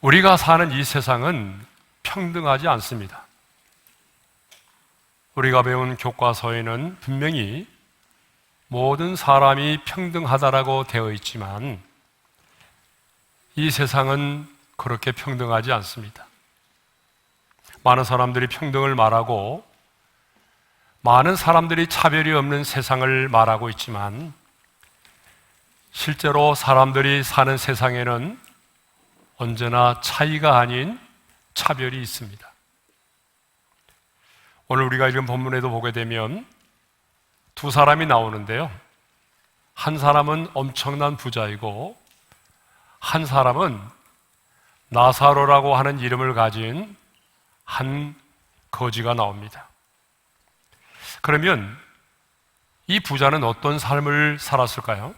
우리가 사는 이 세상은 평등하지 않습니다. 우리가 배운 교과서에는 분명히 모든 사람이 평등하다라고 되어 있지만 이 세상은 그렇게 평등하지 않습니다. 많은 사람들이 평등을 말하고 많은 사람들이 차별이 없는 세상을 말하고 있지만 실제로 사람들이 사는 세상에는 언제나 차이가 아닌 차별이 있습니다. 오늘 우리가 읽은 본문에도 보게 되면 두 사람이 나오는데요. 한 사람은 엄청난 부자이고 한 사람은 나사로라고 하는 이름을 가진 한 거지가 나옵니다. 그러면 이 부자는 어떤 삶을 살았을까요?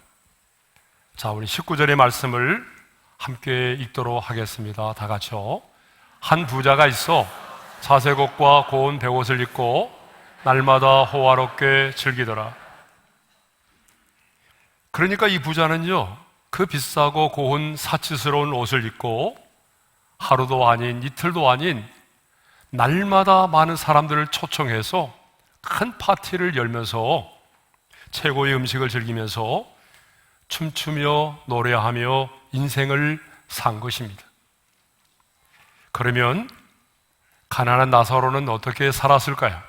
자, 우리 19절의 말씀을 함께 읽도록 하겠습니다. 다 같이요. 한 부자가 있어 자색옷과 고운 베옷을 입고 날마다 호화롭게 즐기더라. 그러니까 이 부자는요, 그 비싸고 고운 사치스러운 옷을 입고 하루도 아닌 이틀도 아닌 날마다 많은 사람들을 초청해서 큰 파티를 열면서 최고의 음식을 즐기면서 춤추며 노래하며 인생을 산 것입니다. 그러면 가난한 나사로는 어떻게 살았을까요?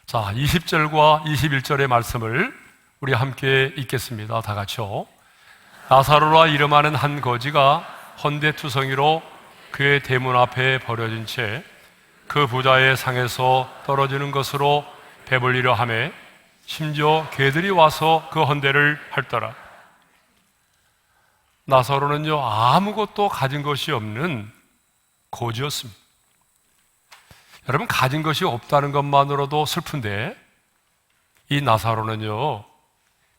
자, 20절과 21절의 말씀을 우리 함께 읽겠습니다. 다 같이요. 나사로라 이름하는 한 거지가 헌데투성이로 그의 대문 앞에 버려진 채 그 부자의 상에서 떨어지는 것으로 배불리려 하매 심지어 개들이 와서 그 헌데를 핥더라. 나사로는요, 아무것도 가진 것이 없는 거지였습니다. 여러분, 가진 것이 없다는 것만으로도 슬픈데 이 나사로는요,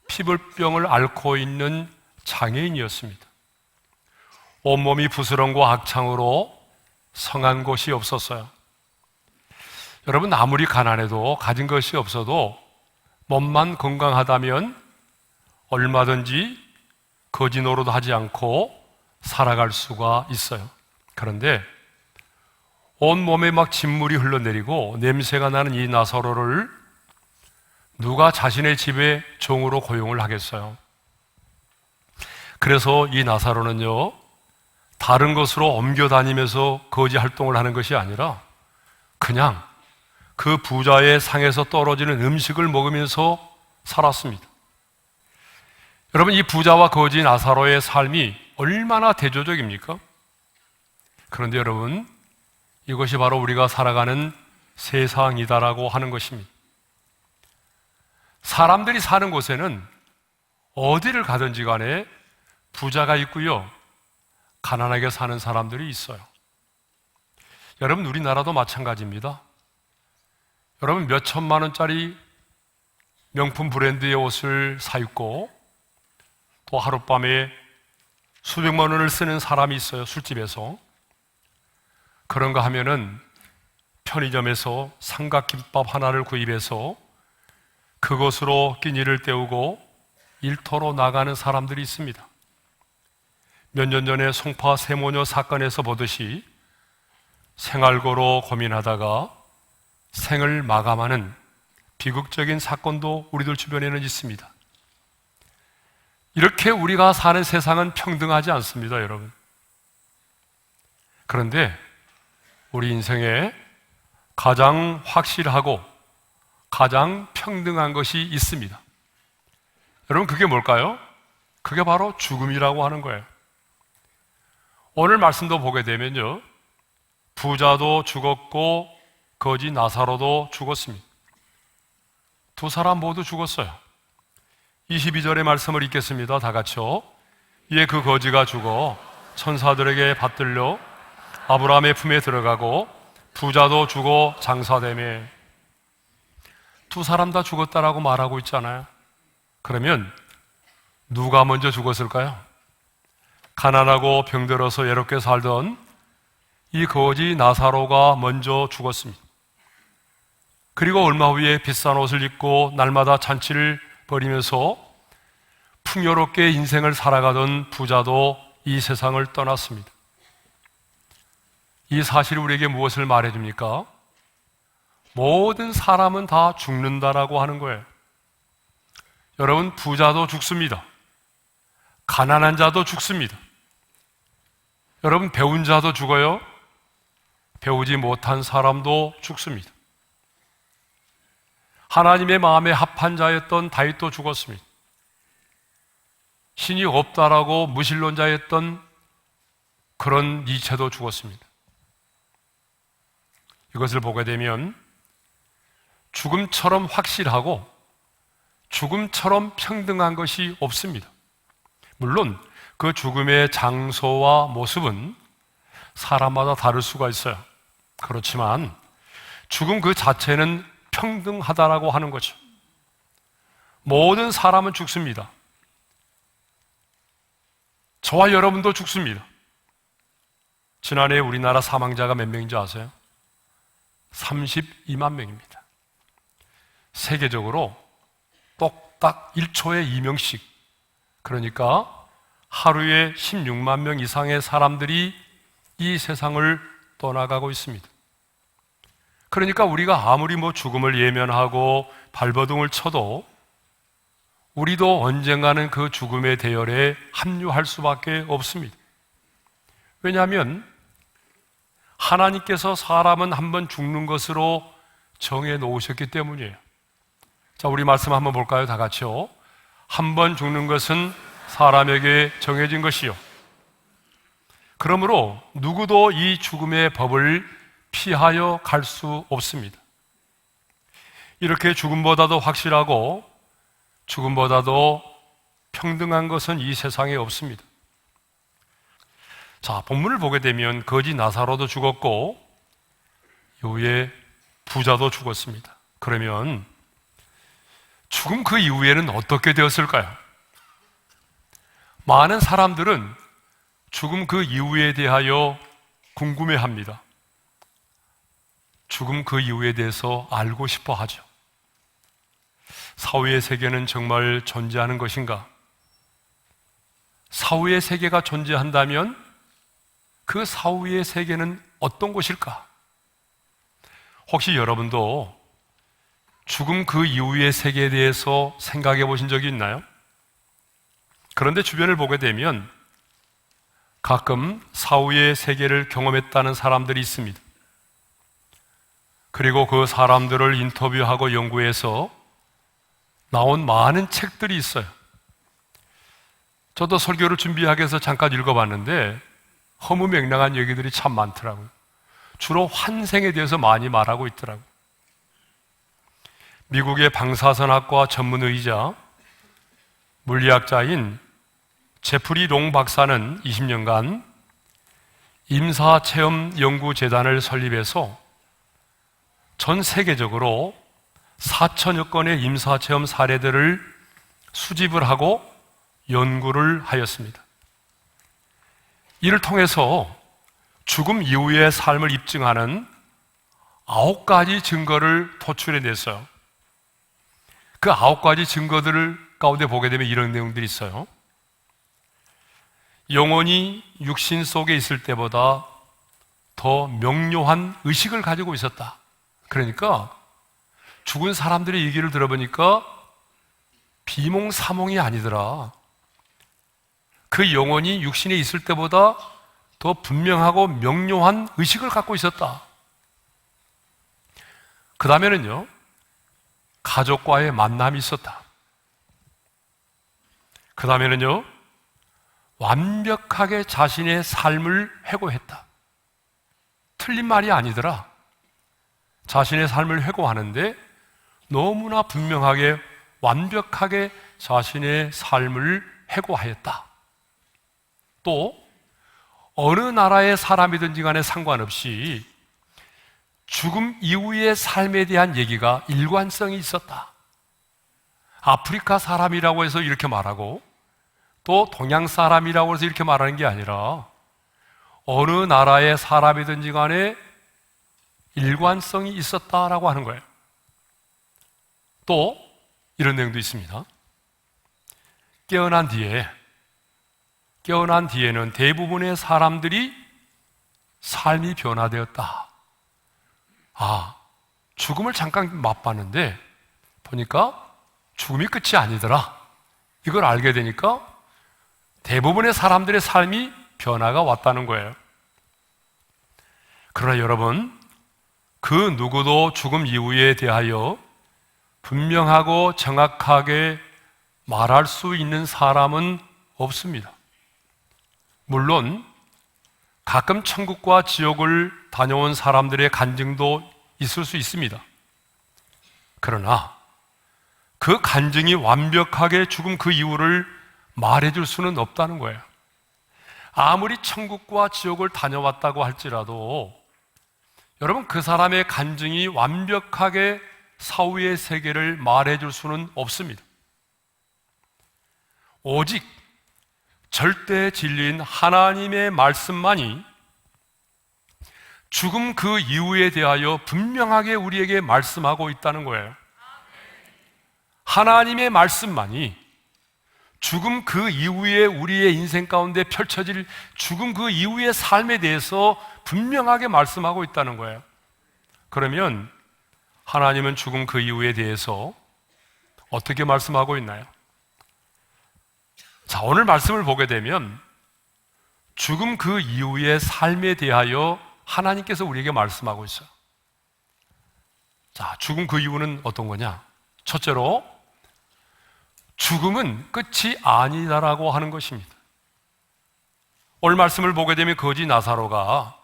피부병을 앓고 있는 장애인이었습니다. 온몸이 부스럼과 악창으로 성한 곳이 없었어요. 여러분, 아무리 가난해도 가진 것이 없어도 몸만 건강하다면 얼마든지 거지 노릇 하지 않고 살아갈 수가 있어요. 그런데 온몸에 막 진물이 흘러내리고 냄새가 나는 이 나사로를 누가 자신의 집에 종으로 고용을 하겠어요? 그래서 이 나사로는요, 다른 곳으로 옮겨 다니면서 거지 활동을 하는 것이 아니라 그냥 그 부자의 상에서 떨어지는 음식을 먹으면서 살았습니다. 여러분, 이 부자와 거지 나사로의 삶이 얼마나 대조적입니까? 그런데 여러분, 이것이 바로 우리가 살아가는 세상이다라고 하는 것입니다. 사람들이 사는 곳에는 어디를 가든지 간에 부자가 있고요, 가난하게 사는 사람들이 있어요. 여러분, 우리나라도 마찬가지입니다. 여러분, 몇 천만 원짜리 명품 브랜드의 옷을 사 입고 또 하룻밤에 수백만 원을 쓰는 사람이 있어요, 술집에서. 그런가 하면은 편의점에서 삼각김밥 하나를 구입해서 그것으로 끼니를 때우고 일터로 나가는 사람들이 있습니다. 몇 년 전에 송파 세모녀 사건에서 보듯이 생활고로 고민하다가 생을 마감하는 비극적인 사건도 우리들 주변에는 있습니다. 이렇게 우리가 사는 세상은 평등하지 않습니다, 여러분. 그런데 우리 인생에 가장 확실하고 가장 평등한 것이 있습니다. 여러분, 그게 뭘까요? 그게 바로 죽음이라고 하는 거예요. 오늘 말씀도 보게 되면요, 부자도 죽었고 거지 나사로도 죽었습니다. 두 사람 모두 죽었어요. 22절의 말씀을 읽겠습니다. 다 같이요. 이에 그 거지가 죽어 천사들에게 받들려 아브라함의 품에 들어가고 부자도 죽어 장사되매. 두 사람 다 죽었다라고 말하고 있잖아요. 그러면 누가 먼저 죽었을까요? 가난하고 병들어서 외롭게 살던 이 거지 나사로가 먼저 죽었습니다. 그리고 얼마 후에 비싼 옷을 입고 날마다 잔치를 벌이면서 풍요롭게 인생을 살아가던 부자도 이 세상을 떠났습니다. 이 사실이 우리에게 무엇을 말해줍니까? 모든 사람은 다 죽는다라고 하는 거예요. 여러분, 부자도 죽습니다. 가난한 자도 죽습니다. 여러분, 배운 자도 죽어요. 배우지 못한 사람도 죽습니다. 하나님의 마음에 합한 자였던 다윗도 죽었습니다. 신이 없다라고 무신론자였던 그런 니체도 죽었습니다. 이것을 보게 되면 죽음처럼 확실하고 죽음처럼 평등한 것이 없습니다. 물론 그 죽음의 장소와 모습은 사람마다 다를 수가 있어요. 그렇지만 죽음 그 자체는 평등하다라고 하는 거죠. 모든 사람은 죽습니다. 저와 여러분도 죽습니다. 지난해 우리나라 사망자가 몇 명인지 아세요? 32만 명입니다. 세계적으로 똑딱 1초에 2명씩, 그러니까 하루에 16만 명 이상의 사람들이 이 세상을 떠나가고 있습니다. 그러니까 우리가 아무리 죽음을 예면하고 발버둥을 쳐도 우리도 언젠가는 그 죽음의 대열에 합류할 수밖에 없습니다. 왜냐하면 하나님께서 사람은 한번 죽는 것으로 정해 놓으셨기 때문이에요. 자, 우리 말씀 한번 볼까요? 다 같이요. 한번 죽는 것은 사람에게 정해진 것이요. 그러므로 누구도 이 죽음의 법을 피하여 갈 수 없습니다. 이렇게 죽음보다도 확실하고 죽음보다도 평등한 것은 이 세상에 없습니다. 자, 본문을 보게 되면 거지 나사로도 죽었고 이후에 부자도 죽었습니다. 그러면 죽음 그 이후에는 어떻게 되었을까요? 많은 사람들은 죽음 그 이후에 대하여 궁금해합니다. 죽음 그 이후에 대해서 알고 싶어 하죠. 사후의 세계는 정말 존재하는 것인가? 사후의 세계가 존재한다면 그 사후의 세계는 어떤 곳일까? 혹시 여러분도 죽음 그 이후의 세계에 대해서 생각해 보신 적이 있나요? 그런데 주변을 보게 되면 가끔 사후의 세계를 경험했다는 사람들이 있습니다. 그리고 그 사람들을 인터뷰하고 연구해서 나온 많은 책들이 있어요. 저도 설교를 준비하기 위해서 잠깐 읽어봤는데 허무맹랑한 얘기들이 참 많더라고요. 주로 환생에 대해서 많이 말하고 있더라고요. 미국의 방사선학과 전문의이자 물리학자인 제프리 롱 박사는 20년간 임사체험연구재단을 설립해서 전 세계적으로 4천여 건의 임사체험 사례들을 수집을 하고 연구를 하였습니다. 이를 통해서 죽음 이후의 삶을 입증하는 9가지 증거를 도출해냈어요. 그 9가지 증거들을 가운데 보게 되면 이런 내용들이 있어요. 영혼이 육신 속에 있을 때보다 더 명료한 의식을 가지고 있었다. 그러니까 죽은 사람들의 얘기를 들어보니까 비몽사몽이 아니더라. 그 영혼이 육신에 있을 때보다 더 분명하고 명료한 의식을 갖고 있었다. 그 다음에는요, 가족과의 만남이 있었다. 그 다음에는요, 완벽하게 자신의 삶을 회고했다. 틀린 말이 아니더라. 자신의 삶을 회고하는데 너무나 분명하게 완벽하게 자신의 삶을 회고하였다. 또 어느 나라의 사람이든지 간에 상관없이 죽음 이후의 삶에 대한 얘기가 일관성이 있었다. 아프리카 사람이라고 해서 이렇게 말하고 또 동양 사람이라고 해서 이렇게 말하는 게 아니라 어느 나라의 사람이든지 간에 일관성이 있었다라고 하는 거예요. 또 이런 내용도 있습니다. 깨어난 뒤에는 대부분의 사람들이 삶이 변화되었다. 아, 죽음을 잠깐 맛봤는데 보니까 죽음이 끝이 아니더라. 이걸 알게 되니까 대부분의 사람들의 삶이 변화가 왔다는 거예요. 그러나 여러분, 그 누구도 죽음 이후에 대하여 분명하고 정확하게 말할 수 있는 사람은 없습니다. 물론 가끔 천국과 지옥을 다녀온 사람들의 간증도 있을 수 있습니다. 그러나 그 간증이 완벽하게 죽음 그 이유를 말해줄 수는 없다는 거예요. 아무리 천국과 지옥을 다녀왔다고 할지라도 여러분, 그 사람의 간증이 완벽하게 사후의 세계를 말해줄 수는 없습니다. 오직 절대 진리인 하나님의 말씀만이 죽음 그 이유에 대하여 분명하게 우리에게 말씀하고 있다는 거예요. 하나님의 말씀만이 죽음 그 이후에 우리의 인생 가운데 펼쳐질 죽음 그 이후의 삶에 대해서 분명하게 말씀하고 있다는 거예요. 그러면 하나님은 죽음 그 이후에 대해서 어떻게 말씀하고 있나요? 자, 오늘 말씀을 보게 되면 죽음 그 이후의 삶에 대하여 하나님께서 우리에게 말씀하고 있어요. 자, 죽음 그 이유는 어떤 거냐? 첫째로 죽음은 끝이 아니다라고 하는 것입니다. 오늘 말씀을 보게 되면 거지 나사로가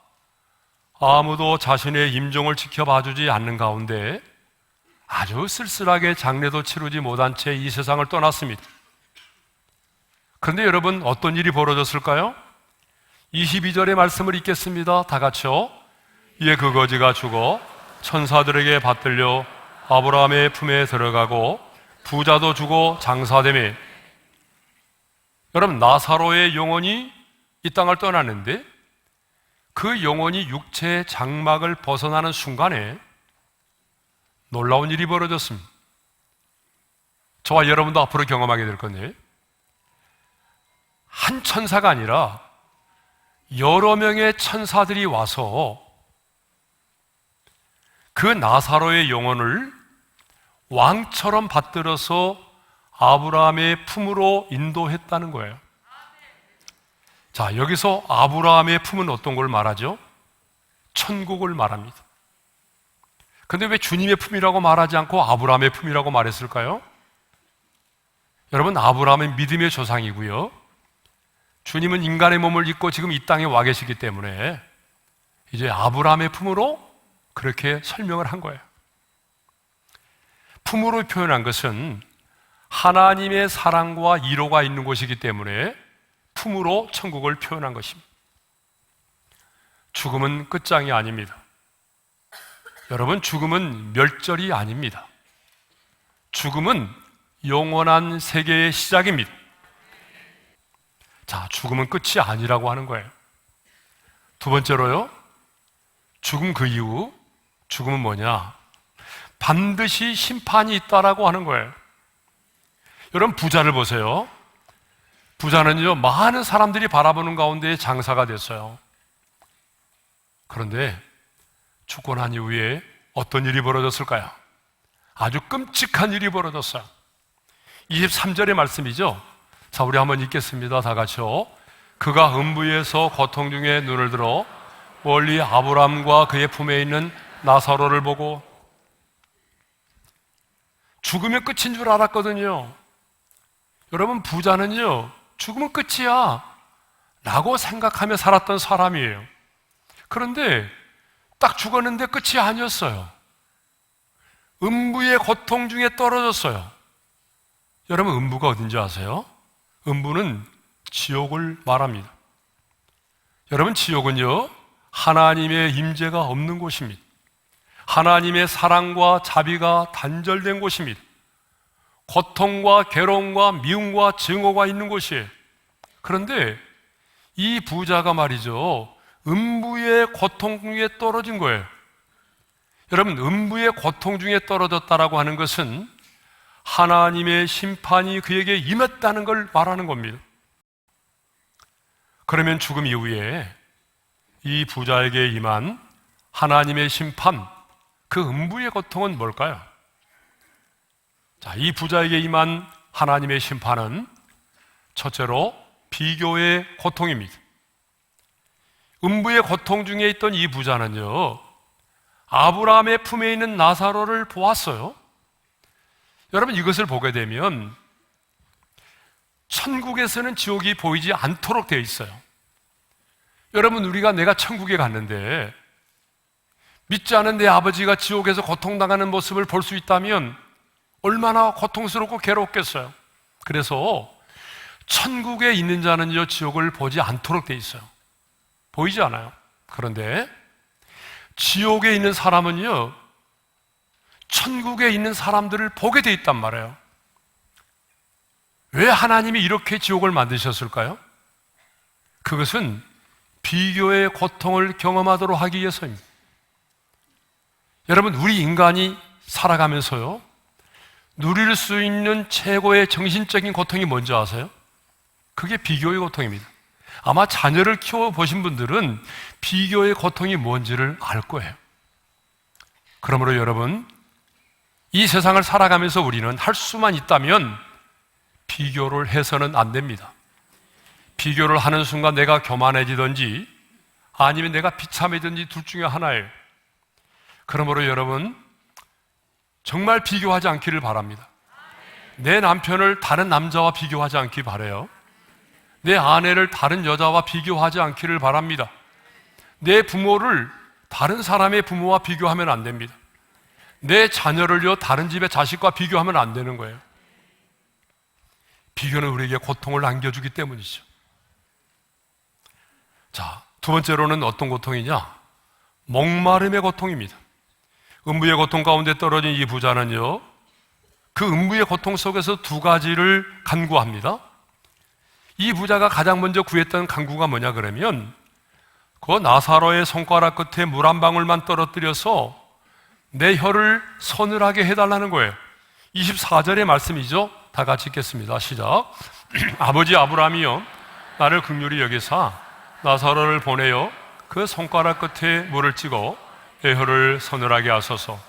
아무도 자신의 임종을 지켜봐주지 않는 가운데 아주 쓸쓸하게 장례도 치르지 못한 채 이 세상을 떠났습니다. 그런데 여러분, 어떤 일이 벌어졌을까요? 22절의 말씀을 읽겠습니다. 다 같이요. 이에 그 거지가 죽어 천사들에게 받들려 아브라함의 품에 들어가고 부자도 죽어 장사되매. 여러분, 나사로의 영혼이 이 땅을 떠나는데 그 영혼이 육체의 장막을 벗어나는 순간에 놀라운 일이 벌어졌습니다. 저와 여러분도 앞으로 경험하게 될 건데, 한 천사가 아니라 여러 명의 천사들이 와서 그 나사로의 영혼을 왕처럼 받들어서 아브라함의 품으로 인도했다는 거예요. 자, 여기서 아브라함의 품은 어떤 걸 말하죠? 천국을 말합니다. 근데 왜 주님의 품이라고 말하지 않고 아브라함의 품이라고 말했을까요? 여러분, 아브라함은 믿음의 조상이고요, 주님은 인간의 몸을 입고 지금 이 땅에 와 계시기 때문에 이제 아브라함의 품으로 그렇게 설명을 한 거예요. 품으로 표현한 것은 하나님의 사랑과 이로가 있는 곳이기 때문에 품으로 천국을 표현한 것입니다. 죽음은 끝장이 아닙니다. 여러분, 죽음은 멸절이 아닙니다. 죽음은 영원한 세계의 시작입니다. 자, 죽음은 끝이 아니라고 하는 거예요. 두 번째로요, 죽음 그 이후, 죽음은 뭐냐? 반드시 심판이 있다라고 하는 거예요. 여러분, 부자를 보세요. 부자는요, 많은 사람들이 바라보는 가운데 장사가 됐어요. 그런데 죽고 난 이후에 어떤 일이 벌어졌을까요? 아주 끔찍한 일이 벌어졌어요. 23절의 말씀이죠. 자, 우리 한번 읽겠습니다. 다 같이요. 그가 음부에서 고통 중에 눈을 들어 멀리 아브람과 그의 품에 있는 나사로를 보고, 죽으면 끝인 줄 알았거든요. 여러분, 부자는요, 죽으면 끝이야 라고 생각하며 살았던 사람이에요. 그런데 딱 죽었는데 끝이 아니었어요. 음부의 고통 중에 떨어졌어요. 여러분, 음부가 어딘지 아세요? 음부는 지옥을 말합니다. 여러분, 지옥은요, 하나님의 임재가 없는 곳입니다. 하나님의 사랑과 자비가 단절된 곳입니다. 고통과 괴로움과 미움과 증오가 있는 곳이에요. 그런데 이 부자가 말이죠, 음부의 고통 중에 떨어진 거예요. 여러분, 음부의 고통 중에 떨어졌다라고 하는 것은 하나님의 심판이 그에게 임했다는 걸 말하는 겁니다. 그러면 죽음 이후에 이 부자에게 임한 하나님의 심판, 그 음부의 고통은 뭘까요? 자, 이 부자에게 임한 하나님의 심판은 첫째로 비교의 고통입니다. 음부의 고통 중에 있던 이 부자는요, 아브라함의 품에 있는 나사로를 보았어요. 여러분, 이것을 보게 되면 천국에서는 지옥이 보이지 않도록 되어 있어요. 여러분, 내가 천국에 갔는데 믿지 않은 내 아버지가 지옥에서 고통당하는 모습을 볼 수 있다면 얼마나 고통스럽고 괴롭겠어요. 그래서 천국에 있는 자는요, 지옥을 보지 않도록 되어 있어요. 보이지 않아요. 그런데 지옥에 있는 사람은요, 천국에 있는 사람들을 보게 돼 있단 말이에요. 왜 하나님이 이렇게 지옥을 만드셨을까요? 그것은 비교의 고통을 경험하도록 하기 위해서입니다. 여러분, 우리 인간이 살아가면서요, 누릴 수 있는 최고의 정신적인 고통이 뭔지 아세요? 그게 비교의 고통입니다. 아마 자녀를 키워보신 분들은 비교의 고통이 뭔지를 알 거예요. 그러므로 여러분, 이 세상을 살아가면서 우리는 할 수만 있다면 비교를 해서는 안 됩니다. 비교를 하는 순간 내가 교만해지든지 아니면 내가 비참해지든지 둘 중에 하나예요. 그러므로 여러분, 정말 비교하지 않기를 바랍니다. 내 남편을 다른 남자와 비교하지 않기 바라요. 내 아내를 다른 여자와 비교하지 않기를 바랍니다. 내 부모를 다른 사람의 부모와 비교하면 안 됩니다. 내 자녀를요, 다른 집의 자식과 비교하면 안 되는 거예요. 비교는 우리에게 고통을 안겨주기 때문이죠. 자, 두 번째로는 어떤 고통이냐? 목마름의 고통입니다. 음부의 고통 가운데 떨어진 이 부자는요, 그 음부의 고통 속에서 두 가지를 간구합니다. 이 부자가 가장 먼저 구했던 간구가 뭐냐 그러면, 그 나사로의 손가락 끝에 물 한 방울만 떨어뜨려서 내 혀를 서늘하게 해달라는 거예요. 24절의 말씀이죠. 다 같이 읽겠습니다. 시작. 아버지 아브라함이여, 나를 긍휼히 여기사 나사로를 보내어 그 손가락 끝에 물을 찍어 내 혀를 서늘하게 하소서.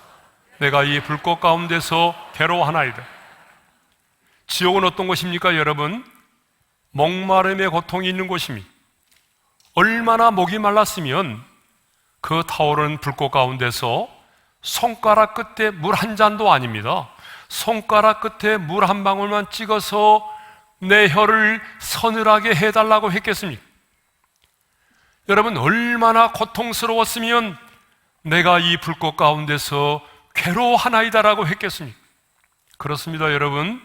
내가 이 불꽃 가운데서 괴로워하나이다. 지옥은 어떤 곳입니까, 여러분? 목마름의 고통이 있는 곳입니다. 얼마나 목이 말랐으면 그 타오르는 불꽃 가운데서 손가락 끝에 물 한 잔도 아닙니다. 손가락 끝에 물 한 방울만 찍어서 내 혀를 서늘하게 해달라고 했겠습니까? 여러분, 얼마나 고통스러웠으면 내가 이 불꽃 가운데서 괴로워하나이다라고 했겠습니까? 그렇습니다, 여러분.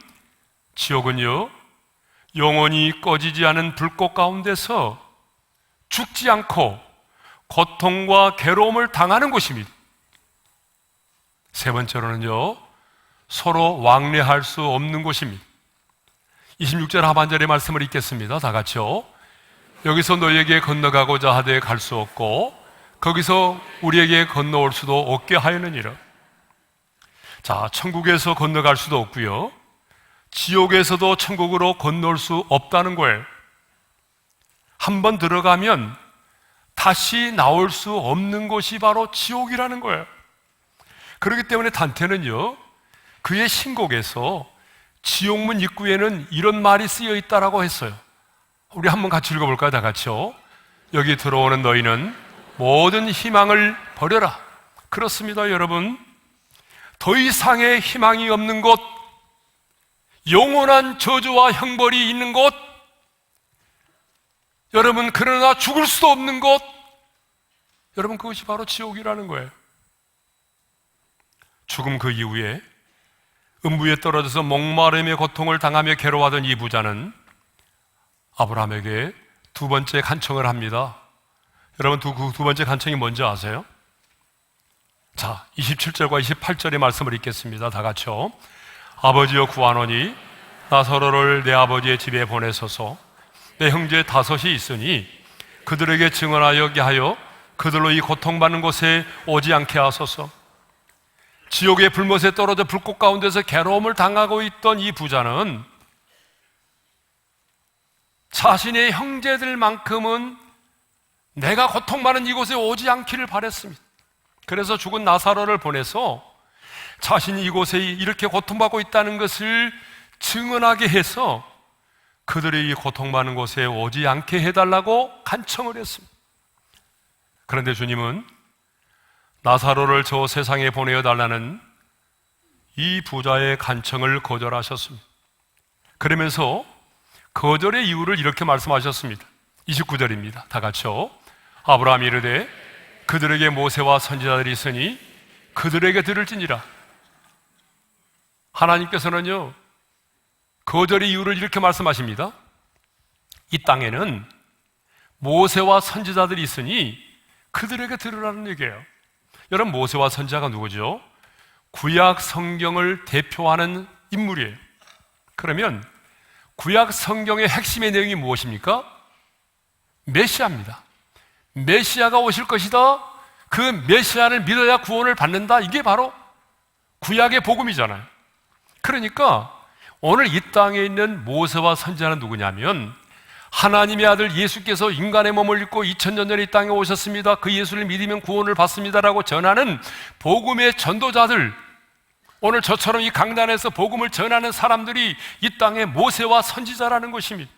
지옥은요, 영원히 꺼지지 않은 불꽃 가운데서 죽지 않고 고통과 괴로움을 당하는 곳입니다. 세 번째로는요, 서로 왕래할 수 없는 곳입니다. 26절 하반절의 말씀을 읽겠습니다. 다 같이요. 여기서 너희에게 건너가고자 하되 갈 수 없고 거기서 우리에게 건너올 수도 없게 하였느니라. 자, 천국에서 건너갈 수도 없고요, 지옥에서도 천국으로 건너올 수 없다는 거예요. 한번 들어가면 다시 나올 수 없는 곳이 바로 지옥이라는 거예요. 그렇기 때문에 단테는요, 그의 신곡에서 지옥문 입구에는 이런 말이 쓰여 있다라고 했어요. 우리 한번 같이 읽어볼까요? 다 같이요. 여기 들어오는 너희는 모든 희망을 버려라. 그렇습니다, 여러분. 더 이상의 희망이 없는 곳, 영원한 저주와 형벌이 있는 곳, 여러분, 그러나 죽을 수도 없는 곳, 여러분, 그것이 바로 지옥이라는 거예요. 죽음 그 이후에 음부에 떨어져서 목마름의 고통을 당하며 괴로워하던 이 부자는 아브라함에게 두 번째 간청을 합니다. 여러분, 두 번째 간청이 뭔지 아세요? 자, 27절과 28절의 말씀을 읽겠습니다. 다 같이요. 아버지여 구하노니 나사로를 내 아버지의 집에 보내소서. 내 형제 다섯이 있으니 그들에게 증언하여게 하여 그들로 이 고통받는 곳에 오지 않게 하소서. 지옥의 불못에 떨어져 불꽃 가운데서 괴로움을 당하고 있던 이 부자는 자신의 형제들만큼은 내가 고통 많은 이곳에 오지 않기를 바랬습니다. 그래서 죽은 나사로를 보내서 자신이 이곳에 이렇게 고통받고 있다는 것을 증언하게 해서 그들이 이 고통 많은 곳에 오지 않게 해달라고 간청을 했습니다. 그런데 주님은 나사로를 저 세상에 보내어달라는 이 부자의 간청을 거절하셨습니다. 그러면서 거절의 이유를 이렇게 말씀하셨습니다. 29절입니다. 다 같이요. 아브라함이 이르되 그들에게 모세와 선지자들이 있으니 그들에게 들을지니라. 하나님께서는요, 거절의 이유를 이렇게 말씀하십니다. 이 땅에는 모세와 선지자들이 있으니 그들에게 들으라는 얘기예요. 여러분, 모세와 선지자가 누구죠? 구약 성경을 대표하는 인물이에요. 그러면 구약 성경의 핵심의 내용이 무엇입니까? 메시아입니다. 메시아가 오실 것이다. 그 메시아를 믿어야 구원을 받는다. 이게 바로 구약의 복음이잖아요. 그러니까 오늘 이 땅에 있는 모세와 선지자는 누구냐면 하나님의 아들 예수께서 인간의 몸을 입고 2000년 전에 이 땅에 오셨습니다. 그 예수를 믿으면 구원을 받습니다라고 전하는 복음의 전도자들, 오늘 저처럼 이 강단에서 복음을 전하는 사람들이 이 땅의 모세와 선지자라는 것입니다.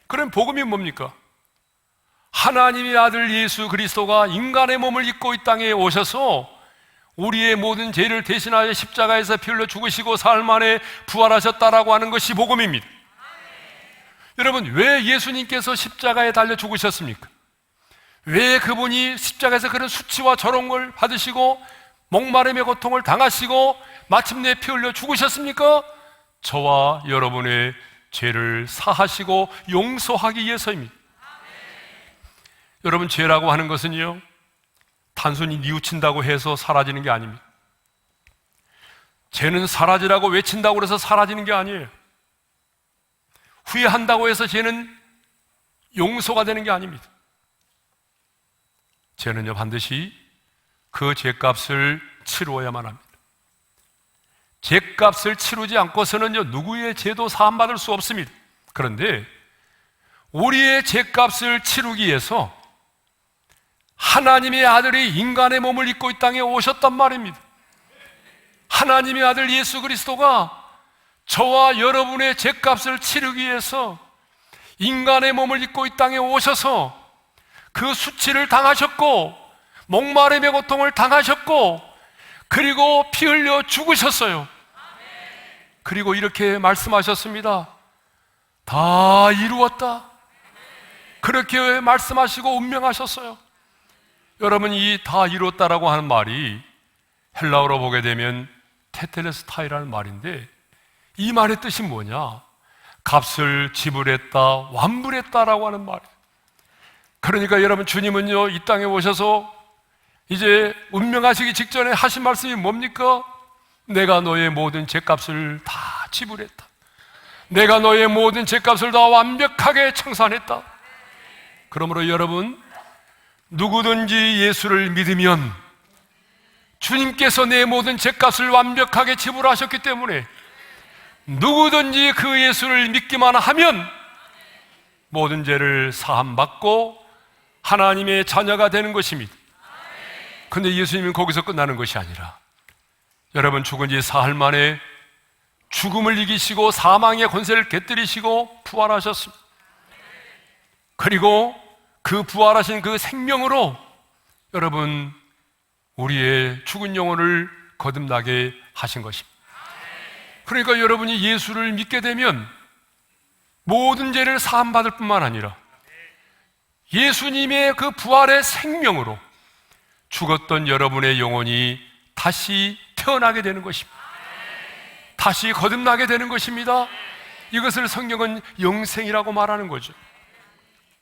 그럼 복음이 뭡니까? 하나님의 아들 예수 그리스도가 인간의 몸을 입고 이 땅에 오셔서 우리의 모든 죄를 대신하여 십자가에서 피 흘려 죽으시고 사흘 만에 부활하셨다라고 하는 것이 복음입니다. 여러분, 왜 예수님께서 십자가에 달려 죽으셨습니까? 왜 그분이 십자가에서 그런 수치와 조롱을 받으시고 목마름의 고통을 당하시고 마침내 피 흘려 죽으셨습니까? 저와 여러분의 죄를 사하시고 용서하기 위해서입니다. 여러분, 죄라고 하는 것은요, 단순히 뉘우친다고 해서 사라지는 게 아닙니다. 죄는 사라지라고 외친다고 해서 사라지는 게 아니에요. 후회한다고 해서 죄는 용서가 되는 게 아닙니다. 죄는요, 반드시 그 죄값을 치루어야만 합니다. 죄값을 치르지 않고서는요, 누구의 죄도 사함받을 수 없습니다. 그런데 우리의 죄값을 치르기 위해서 하나님의 아들이 인간의 몸을 입고 이 땅에 오셨단 말입니다. 하나님의 아들 예수 그리스도가 저와 여러분의 죄값을 치르기 위해서 인간의 몸을 입고 이 땅에 오셔서 그 수치를 당하셨고 목마름의 고통을 당하셨고 그리고 피 흘려 죽으셨어요. 그리고 이렇게 말씀하셨습니다. 다 이루었다. 그렇게 말씀하시고 운명하셨어요. 여러분, 이 다 이루었다라고 하는 말이 헬라어로 보게 되면 테텔레스타이라는 말인데 이 말의 뜻이 뭐냐? 값을 지불했다, 완불했다라고 하는 말이에요. 그러니까 여러분, 주님은요, 이 땅에 오셔서 이제 운명하시기 직전에 하신 말씀이 뭡니까? 내가 너의 모든 죄값을 다 지불했다. 내가 너의 모든 죄값을 다 완벽하게 청산했다. 그러므로 여러분, 누구든지 예수를 믿으면 주님께서 내 모든 죄값을 완벽하게 지불하셨기 때문에 누구든지 그 예수를 믿기만 하면 모든 죄를 사함받고 하나님의 자녀가 되는 것입니다. 그런데 예수님은 거기서 끝나는 것이 아니라 여러분, 죽은 지 사흘 만에 죽음을 이기시고 사망의 권세를 깨뜨리시고 부활하셨습니다. 그리고 그 부활하신 그 생명으로 여러분, 우리의 죽은 영혼을 거듭나게 하신 것입니다. 그러니까 여러분이 예수를 믿게 되면 모든 죄를 사함받을 뿐만 아니라 예수님의 그 부활의 생명으로 죽었던 여러분의 영혼이 다시 태어나게 되는 것입니다. 다시 거듭나게 되는 것입니다. 이것을 성경은 영생이라고 말하는 거죠.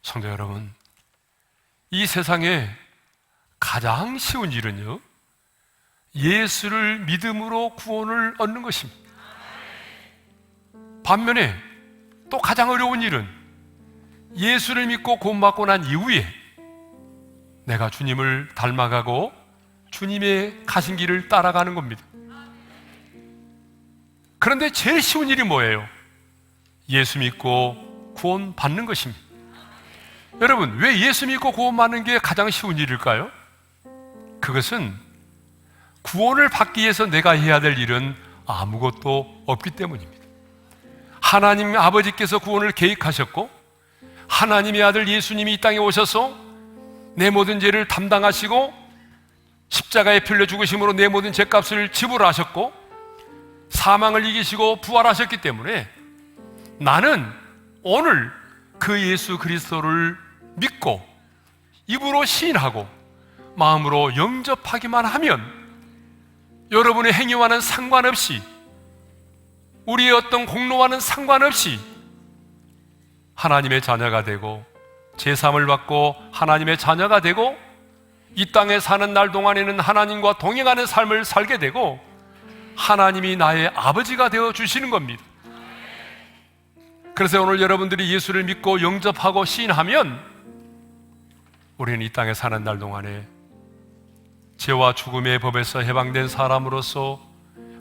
성도 여러분, 이 세상에 가장 쉬운 일은요, 예수를 믿음으로 구원을 얻는 것입니다. 반면에 또 가장 어려운 일은 예수를 믿고 구원받고 난 이후에 내가 주님을 닮아가고 주님의 가신 길을 따라가는 겁니다. 그런데 제일 쉬운 일이 뭐예요? 예수 믿고 구원 받는 것입니다. 여러분, 왜 예수 믿고 구원받는 게 가장 쉬운 일일까요? 그것은 구원을 받기 위해서 내가 해야 될 일은 아무것도 없기 때문입니다. 하나님 아버지께서 구원을 계획하셨고, 하나님의 아들 예수님이 이 땅에 오셔서 내 모든 죄를 담당하시고 십자가에 필려 죽으심으로 내 모든 죄값을 지불하셨고, 사망을 이기시고 부활하셨기 때문에 나는 오늘 그 예수 그리스도를 믿고 입으로 시인하고 마음으로 영접하기만 하면 여러분의 행위와는 상관없이, 우리의 어떤 공로와는 상관없이 하나님의 자녀가 되고 제사함을 받고 하나님의 자녀가 되고 이 땅에 사는 날 동안에는 하나님과 동행하는 삶을 살게 되고 하나님이 나의 아버지가 되어 주시는 겁니다. 그래서 오늘 여러분들이 예수를 믿고 영접하고 시인하면 우리는 이 땅에 사는 날 동안에 죄와 죽음의 법에서 해방된 사람으로서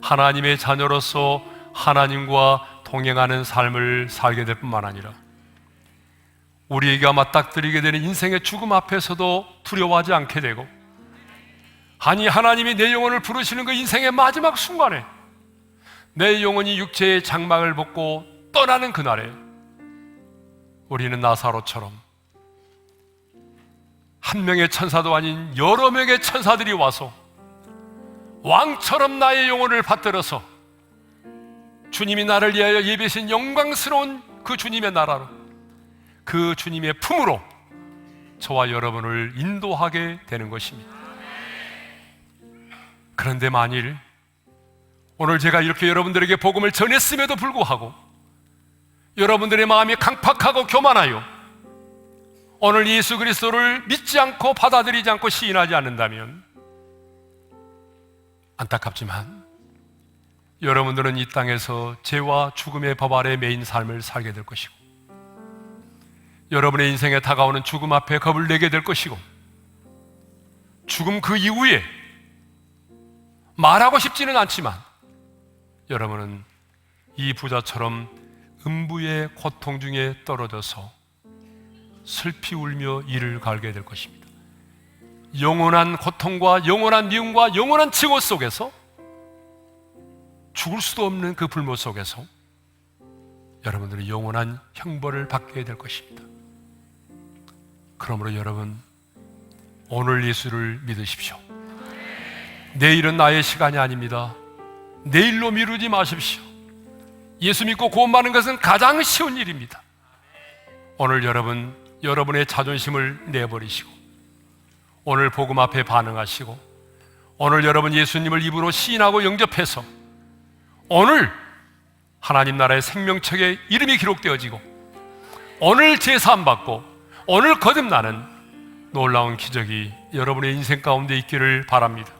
하나님의 자녀로서 하나님과 동행하는 삶을 살게 될 뿐만 아니라 우리에게 맞닥뜨리게 되는 인생의 죽음 앞에서도 두려워하지 않게 되고, 아니 하나님이 내 영혼을 부르시는 그 인생의 마지막 순간에 내 영혼이 육체의 장막을 벗고 떠나는 그날에 우리는 나사로처럼 한 명의 천사도 아닌 여러 명의 천사들이 와서 왕처럼 나의 영혼을 받들어서 주님이 나를 위하여 예비하신 영광스러운 그 주님의 나라로, 그 주님의 품으로 저와 여러분을 인도하게 되는 것입니다. 그런데 만일 오늘 제가 이렇게 여러분들에게 복음을 전했음에도 불구하고 여러분들의 마음이 강팍하고 교만하여 오늘 예수 그리스도를 믿지 않고 받아들이지 않고 시인하지 않는다면 안타깝지만 여러분들은 이 땅에서 죄와 죽음의 법 아래 매인 삶을 살게 될 것이고, 여러분의 인생에 다가오는 죽음 앞에 겁을 내게 될 것이고, 죽음 그 이후에 말하고 싶지는 않지만 여러분은 이 부자처럼 음부의 고통 중에 떨어져서 슬피 울며 이를 갈게 될 것입니다. 영원한 고통과 영원한 미움과 영원한 증오 속에서, 죽을 수도 없는 그 불모 속에서 여러분들은 영원한 형벌을 받게 될 것입니다. 그러므로 여러분, 오늘 예수를 믿으십시오. 내일은 나의 시간이 아닙니다. 내일로 미루지 마십시오. 예수 믿고 구원받는 것은 가장 쉬운 일입니다. 오늘 여러분의 자존심을 내버리시고 오늘 복음 앞에 반응하시고 오늘 여러분 예수님을 입으로 시인하고 영접해서 오늘 하나님 나라의 생명책에 이름이 기록되어지고 오늘 제사함 받고 오늘 거듭나는 놀라운 기적이 여러분의 인생 가운데 있기를 바랍니다.